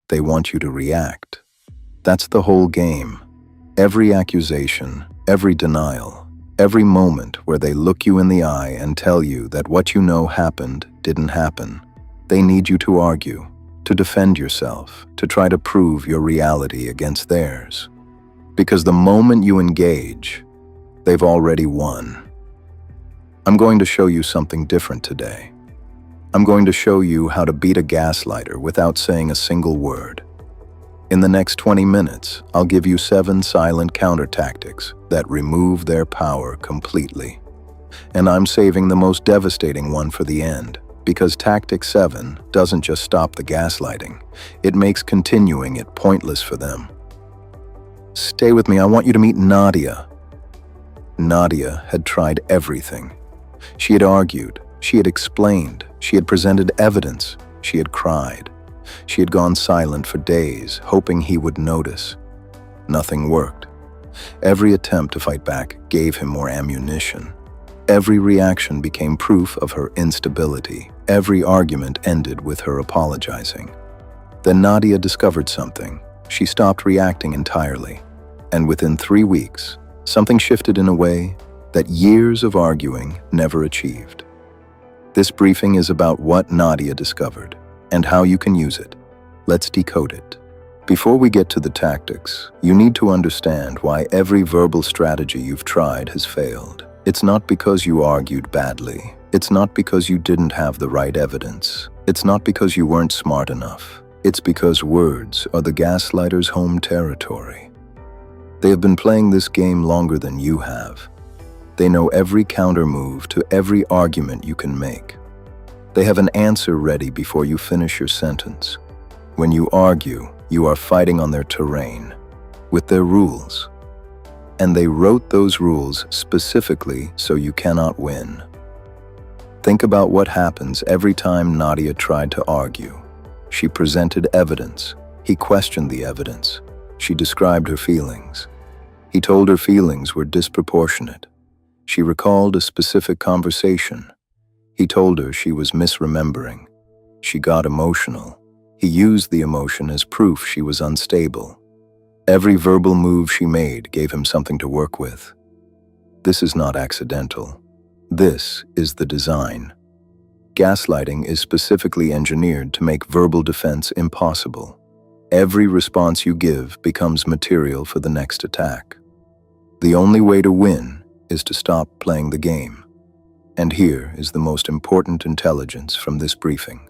They want you to react. That's the whole game. Every accusation, every denial, every moment where they look you in the eye and tell you that what you know happened didn't happen. They need you to argue, to defend yourself, to try to prove your reality against theirs. Because the moment you engage, they've already won. I'm going to show you something different today. I'm going to show you how to beat a gaslighter without saying a single word. In the next 20 minutes, I'll give you 7 silent counter tactics that remove their power completely. And I'm saving the most devastating one for the end, because tactic 7 doesn't just stop the gaslighting, it makes continuing it pointless for them. Stay with me, I want you to meet Nadia. Nadia had tried everything. She had argued, she had explained, she had presented evidence, she had cried. She had gone silent for days, hoping he would notice. Nothing worked. Every attempt to fight back gave him more ammunition. Every reaction became proof of her instability. Every argument ended with her apologizing. Then Nadia discovered something. She stopped reacting entirely. And within 3 weeks, something shifted in a way that years of arguing never achieved. This briefing is about what Nadia discovered and how you can use it. Let's decode it. Before we get to the tactics, you need to understand why every verbal strategy you've tried has failed. It's not because you argued badly. It's not because you didn't have the right evidence. It's not because you weren't smart enough. It's because words are the gaslighter's home territory. They have been playing this game longer than you have. They know every counter move to every argument you can make. They have an answer ready before you finish your sentence. When you argue, you are fighting on their terrain, with their rules. And they wrote those rules specifically so you cannot win. Think about what happens every time Nadia tried to argue. She presented evidence. He questioned the evidence. She described her feelings. He told her feelings were disproportionate. She recalled a specific conversation. He told her she was misremembering. She got emotional. He used the emotion as proof she was unstable. Every verbal move she made gave him something to work with. This is not accidental. This is the design. Gaslighting is specifically engineered to make verbal defense impossible. Every response you give becomes material for the next attack. The only way to win is to stop playing the game. And here is the most important intelligence from this briefing.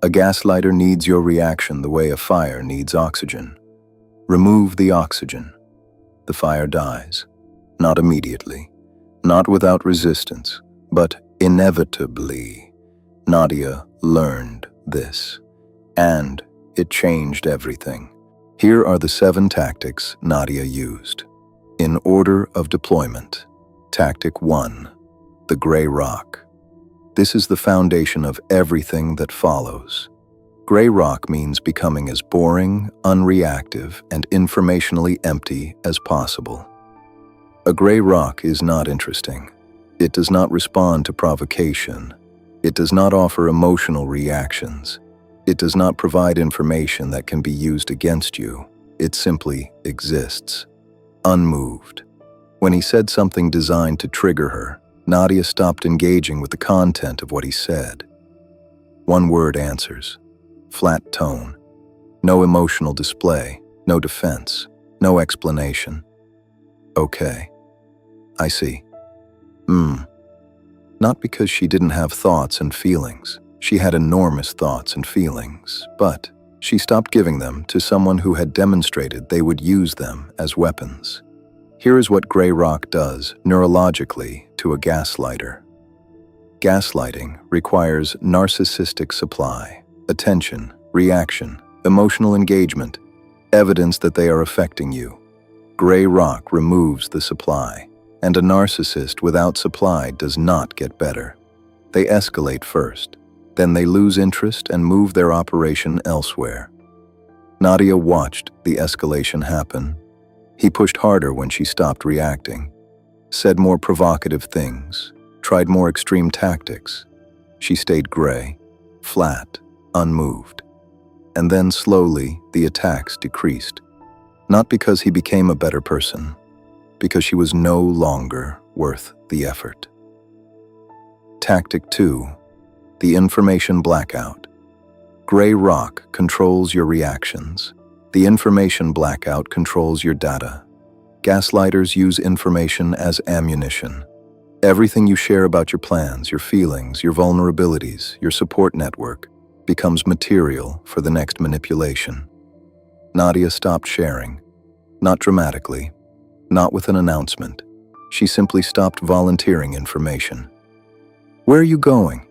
A gaslighter needs your reaction the way a fire needs oxygen. Remove the oxygen. The fire dies. Not immediately, not without resistance, but inevitably. Nadia learned this, and it changed everything. Here are the 7 tactics Nadia used. In order of deployment. Tactic 1. The gray rock. This is the foundation of everything that follows. Gray rock means becoming as boring, unreactive, and informationally empty as possible. A gray rock is not interesting. It does not respond to provocation. It does not offer emotional reactions. It does not provide information that can be used against you. It simply exists, unmoved. When he said something designed to trigger her, Nadia stopped engaging with the content of what he said. One word answers. Flat tone. No emotional display, no defense, no explanation. Okay. I see. Not because she didn't have thoughts and feelings. She had enormous thoughts and feelings, but she stopped giving them to someone who had demonstrated they would use them as weapons. Here is what gray rock does neurologically to a gaslighter. Gaslighting requires narcissistic supply, attention, reaction, emotional engagement, evidence that they are affecting you. Gray rock removes the supply, and a narcissist without supply does not get better. They escalate first, then they lose interest and move their operation elsewhere. Nadia watched the escalation happen. He pushed harder when she stopped reacting, said more provocative things, tried more extreme tactics. She stayed gray, flat, unmoved. And then slowly, the attacks decreased. Not because he became a better person, because she was no longer worth the effort. Tactic 2. The information blackout. Gray rock controls your reactions. The information blackout controls your data. Gaslighters use information as ammunition. Everything you share about your plans, your feelings, your vulnerabilities, your support network becomes material for the next manipulation. Nadia stopped sharing. Not dramatically, not with an announcement. She simply stopped volunteering information. Where are you going?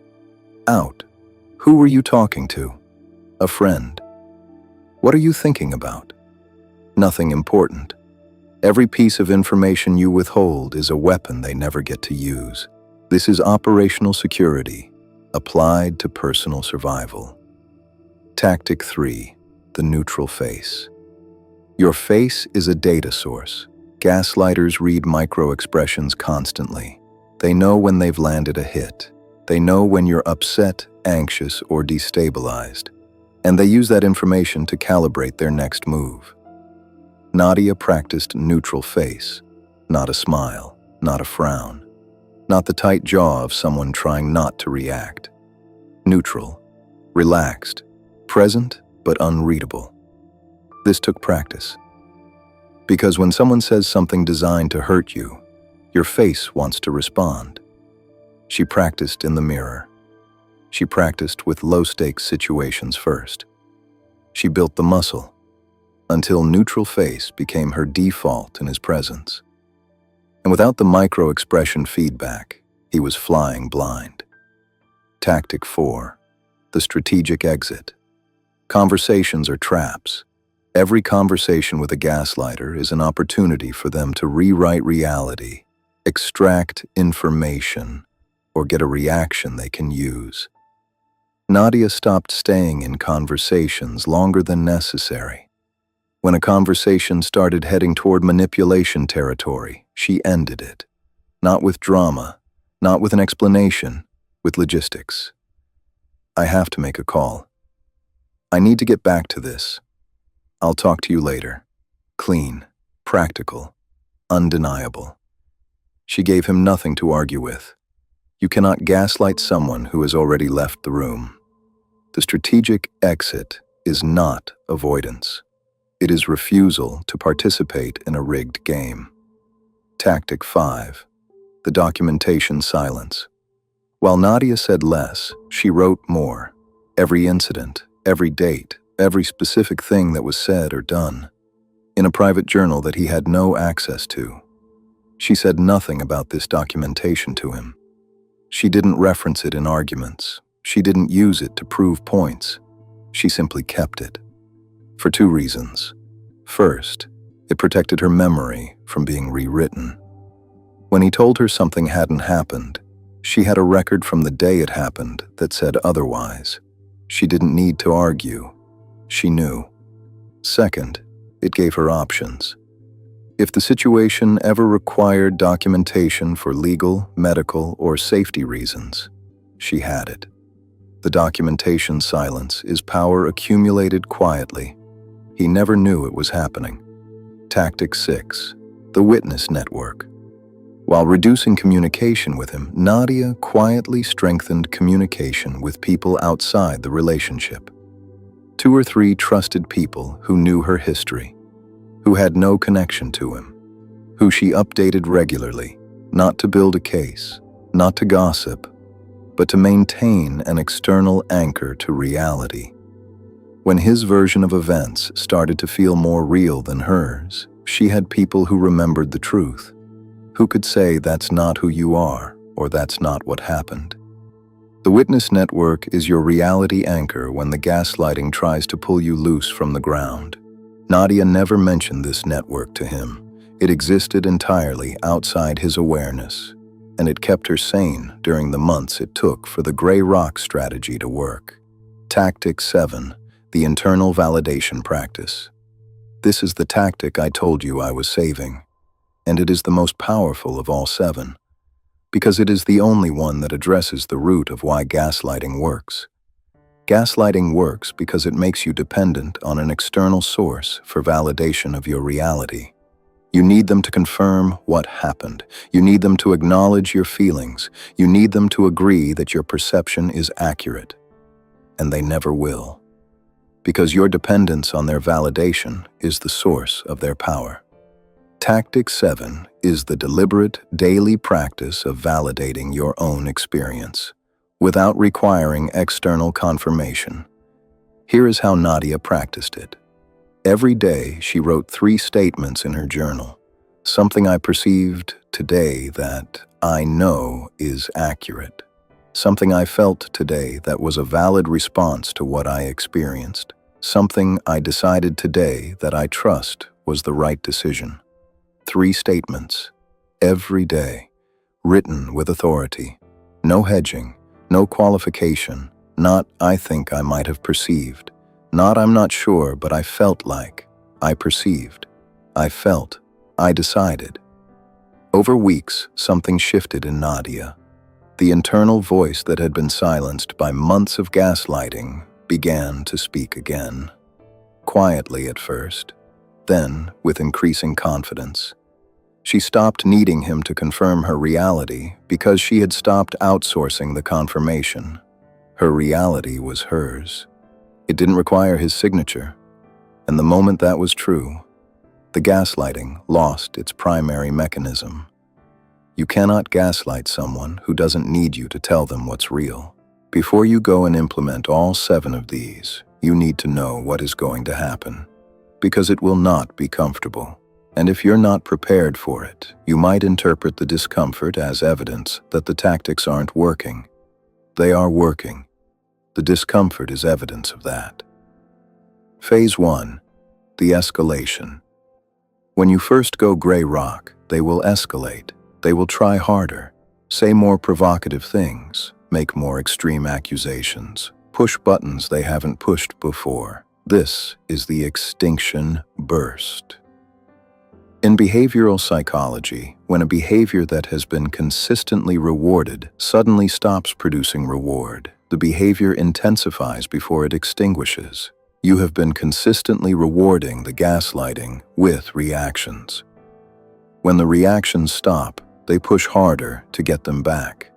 Out. Who were you talking to? A friend. What are you thinking about? Nothing important. Every piece of information you withhold is a weapon they never get to use. This is operational security, applied to personal survival. Tactic 3. The neutral face. Your face is a data source. Gaslighters read micro-expressions constantly. They know when they've landed a hit. They know when you're upset, anxious, or destabilized. And they use that information to calibrate their next move. Nadia practiced neutral face, not a smile, not a frown, not the tight jaw of someone trying not to react. Neutral, relaxed, present but unreadable. This took practice. Because when someone says something designed to hurt you, your face wants to respond. She practiced in the mirror. She practiced with low-stakes situations first. She built the muscle until neutral face became her default in his presence. And without the micro-expression feedback, he was flying blind. Tactic 4. The strategic exit. Conversations are traps. Every conversation with a gaslighter is an opportunity for them to rewrite reality, extract information, or get a reaction they can use. Nadia stopped staying in conversations longer than necessary. When a conversation started heading toward manipulation territory, she ended it. Not with drama, not with an explanation, with logistics. I have to make a call. I need to get back to this. I'll talk to you later. Clean, practical, undeniable. She gave him nothing to argue with. You cannot gaslight someone who has already left the room. The strategic exit is not avoidance. It is refusal to participate in a rigged game. Tactic 5. The documentation silence. While Nadia said less, she wrote more. Every incident, every date, every specific thing that was said or done, in a private journal that he had no access to. She said nothing about this documentation to him. She didn't reference it in arguments. She didn't use it to prove points. She simply kept it. For 2 reasons. First, it protected her memory from being rewritten. When he told her something hadn't happened, she had a record from the day it happened that said otherwise. She didn't need to argue. She knew. Second, it gave her options. If the situation ever required documentation for legal, medical, or safety reasons, she had it. The documentation silence is power accumulated quietly. He never knew it was happening. Tactic 6. The witness network. While reducing communication with him, Nadia quietly strengthened communication with people outside the relationship. 2 or 3 trusted people who knew her history, who had no connection to him, who she updated regularly, not to build a case, not to gossip, but to maintain an external anchor to reality. When his version of events started to feel more real than hers, she had people who remembered the truth, who could say that's not who you are, or that's not what happened. The witness network is your reality anchor when the gaslighting tries to pull you loose from the ground. Nadia never mentioned this network to him. It existed entirely outside his awareness, and it kept her sane during the months it took for the gray rock strategy to work. Tactic 7. The internal validation practice. This is the tactic I told you I was saving, and it is the most powerful of all 7, because it is the only one that addresses the root of why gaslighting works. Gaslighting works because it makes you dependent on an external source for validation of your reality. You need them to confirm what happened. You need them to acknowledge your feelings. You need them to agree that your perception is accurate. And they never will. Because your dependence on their validation is the source of their power. Tactic 7 is the deliberate, daily practice of validating your own experience, without requiring external confirmation. Here is how Nadia practiced it. Every day, she wrote 3 statements in her journal. Something I perceived today that I know is accurate. Something I felt today that was a valid response to what I experienced. Something I decided today that I trust was the right decision. 3 statements, every day, written with authority. No hedging, no qualification, not I think I might have perceived. Not I'm not sure, but I felt like, I perceived, I felt, I decided. Over weeks, something shifted in Nadia. The internal voice that had been silenced by months of gaslighting began to speak again. Quietly at first, then with increasing confidence. She stopped needing him to confirm her reality because she had stopped outsourcing the confirmation. Her reality was hers. It didn't require his signature. And the moment that was true, the gaslighting lost its primary mechanism. You cannot gaslight someone who doesn't need you to tell them what's real. Before you go and implement all 7 of these, you need to know what is going to happen, because it will not be comfortable. And if you're not prepared for it, you might interpret the discomfort as evidence that the tactics aren't working. They are working. The discomfort is evidence of that. Phase 1. The escalation. When you first go gray rock, they will escalate. They will try harder, say more provocative things, make more extreme accusations, push buttons they haven't pushed before. This is the extinction burst. In behavioral psychology, when a behavior that has been consistently rewarded suddenly stops producing reward, the behavior intensifies before it extinguishes. You have been consistently rewarding the gaslighting with reactions. When the reactions stop, they push harder to get them back.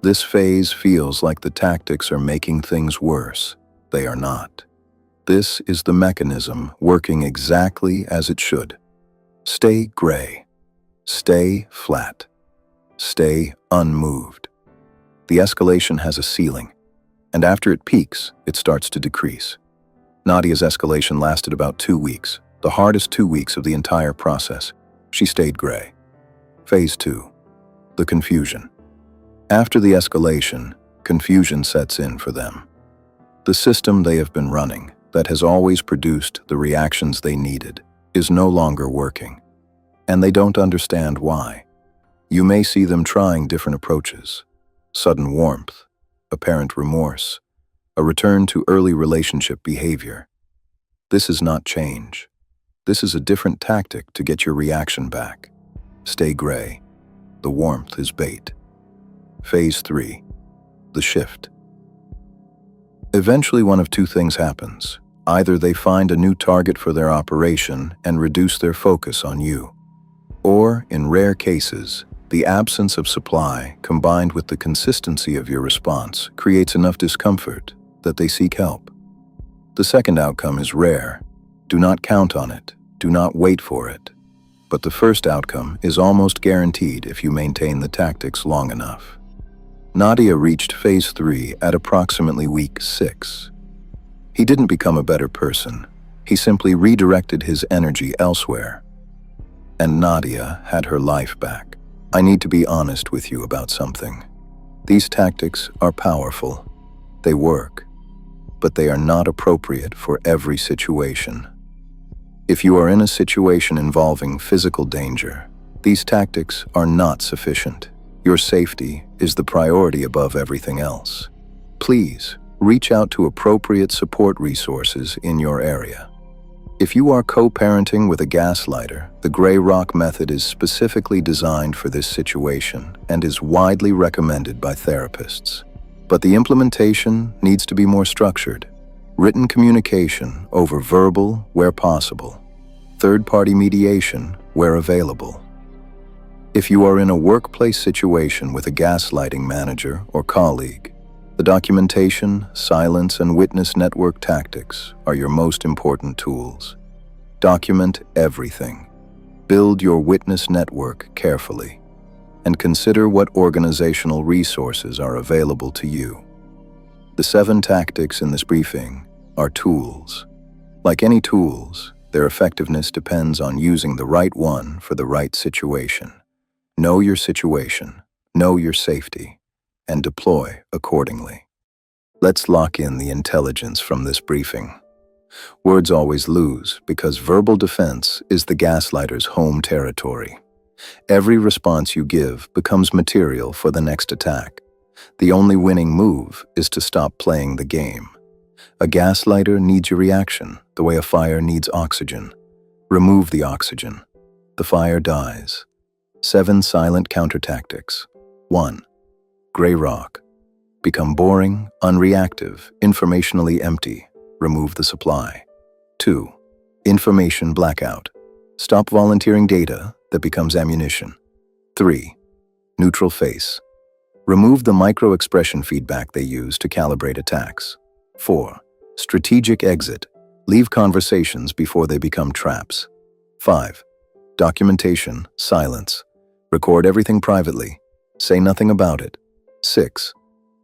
This phase feels like the tactics are making things worse. They are not. This is the mechanism working exactly as it should. Stay gray. Stay flat. Stay unmoved. The escalation has a ceiling, and after it peaks, it starts to decrease. Nadia's escalation lasted about 2 weeks, the hardest 2 weeks of the entire process. She stayed gray. Phase 2. The confusion. After the escalation, confusion sets in for them. The system they have been running, that has always produced the reactions they needed, is no longer working, and they don't understand why. You may see them trying different approaches: sudden warmth, apparent remorse, a return to early relationship behavior. This is not change. This is a different tactic to get your reaction back. Stay gray. The warmth is bait. Phase 3. The shift. Eventually, one of 2 things happens. Either they find a new target for their operation and reduce their focus on you, or, in rare cases, the absence of supply combined with the consistency of your response creates enough discomfort that they seek help. The second outcome is rare. Do not count on it. Do not wait for it. But the first outcome is almost guaranteed if you maintain the tactics long enough. Nadia reached phase 3 at approximately week 6. He didn't become a better person. He simply redirected his energy elsewhere. And Nadia had her life back. I need to be honest with you about something. These tactics are powerful. They work. But they are not appropriate for every situation. If you are in a situation involving physical danger, these tactics are not sufficient. Your safety is the priority above everything else. Please, reach out to appropriate support resources in your area. If you are co-parenting with a gaslighter, the Gray Rock method is specifically designed for this situation and is widely recommended by therapists. But the implementation needs to be more structured. Written communication over verbal where possible. Third-party mediation where available. If you are in a workplace situation with a gaslighting manager or colleague, the documentation, silence, and witness network tactics are your most important tools. Document everything. Build your witness network carefully, and consider what organizational resources are available to you. The 7 tactics in this briefing are tools. Like any tools, their effectiveness depends on using the right one for the right situation. Know your situation, know your safety, and deploy accordingly. Let's lock in the intelligence from this briefing. Words always lose because verbal defense is the gaslighter's home territory. Every response you give becomes material for the next attack. The only winning move is to stop playing the game. A gaslighter needs your reaction the way a fire needs oxygen. Remove the oxygen. The fire dies. 7 silent counter tactics. 1. Gray rock. Become boring, unreactive, informationally empty. Remove the supply. 2. Information blackout. Stop volunteering data that becomes ammunition. 3. Neutral face. Remove the micro-expression feedback they use to calibrate attacks. 4. Strategic exit. Leave conversations before they become traps. 5. Documentation, silence. Record everything privately. Say nothing about it. 6.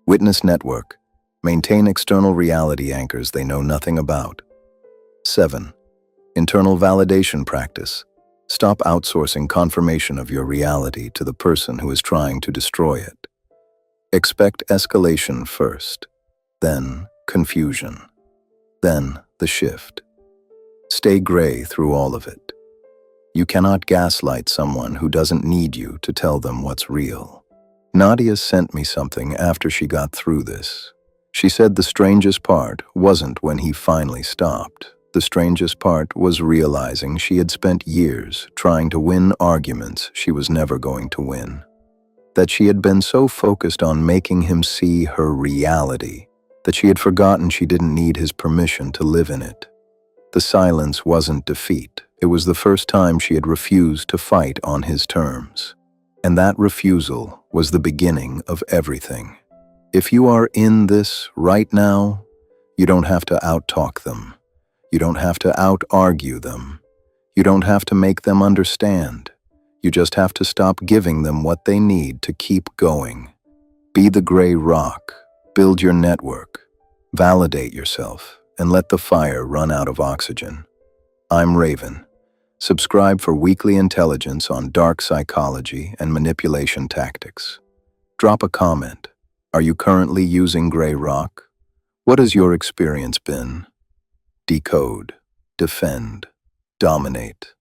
Witness network. Maintain external reality anchors they know nothing about. 7. Internal validation practice. Stop outsourcing confirmation of your reality to the person who is trying to destroy it. Expect escalation first, then confusion, then the shift. Stay gray through all of it. You cannot gaslight someone who doesn't need you to tell them what's real. Nadia sent me something after she got through this. She said the strangest part wasn't when he finally stopped. The strangest part was realizing she had spent years trying to win arguments she was never going to win. That she had been so focused on making him see her reality that she had forgotten she didn't need his permission to live in it. The silence wasn't defeat. It was the first time she had refused to fight on his terms. And that refusal was the beginning of everything. If you are in this right now, you don't have to out-talk them. You don't have to out-argue them. You don't have to make them understand. You just have to stop giving them what they need to keep going. Be the gray rock. Build your network. Validate yourself, and let the fire run out of oxygen. I'm Raven. Subscribe for weekly intelligence on dark psychology and manipulation tactics. Drop a comment. Are you currently using gray rock? What has your experience been? Decode, defend, dominate.